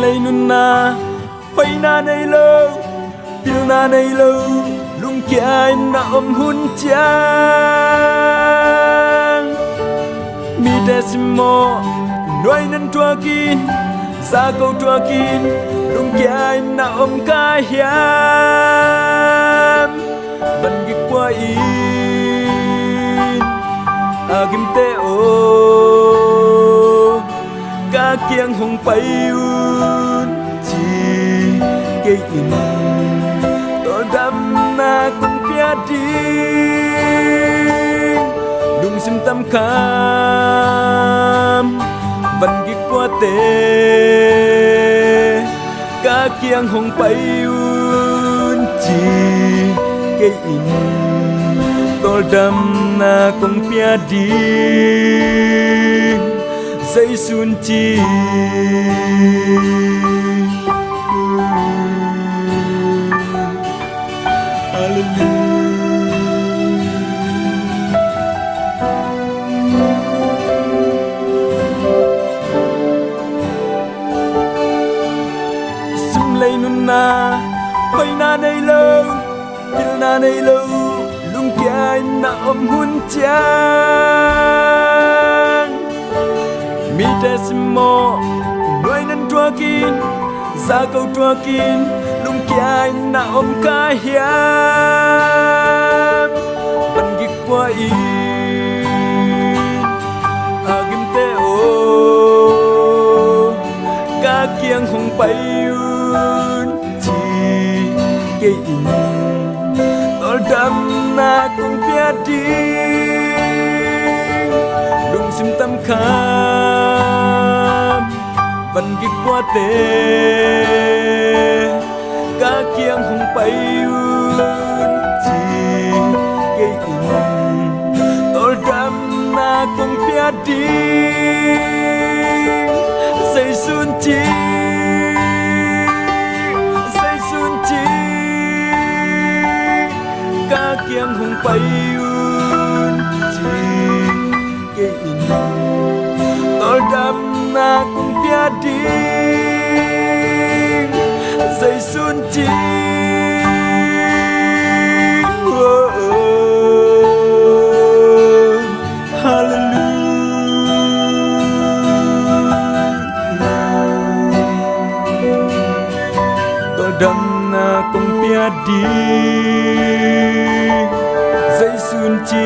lấy nun na hoy na nay lâu pil na nay lâu lung kia na hun chang mi desimo noi nan tua kin sa câu tua kin lung kia na ka hiam ban gi qua in agim te o ca kiang hong pai un chi ke in to dam na kun pia di lung sim tam kham ban gi qua te ca kiang hong pai un chi ke in to dam na kun pia di dây xuân chi sum lấy nun na hoy na nay lâu pil na nay lâu lung kia na hun chang mi desimo noi nan tua kin sa câu tua kin lung kia na ka hiam ban gi qua in agim te o ca kiang hong pai un chi ke in tol dam na kung pia di lung sim tam kham văn gi qua te ca kiang hong pai un chi ke in tol dam na kung pia di say sun chi ca kiang hong pai un chi ke in tol dam na kung pia di dây xuân chi hallelujah tol dam na kung pia di dây xuân chi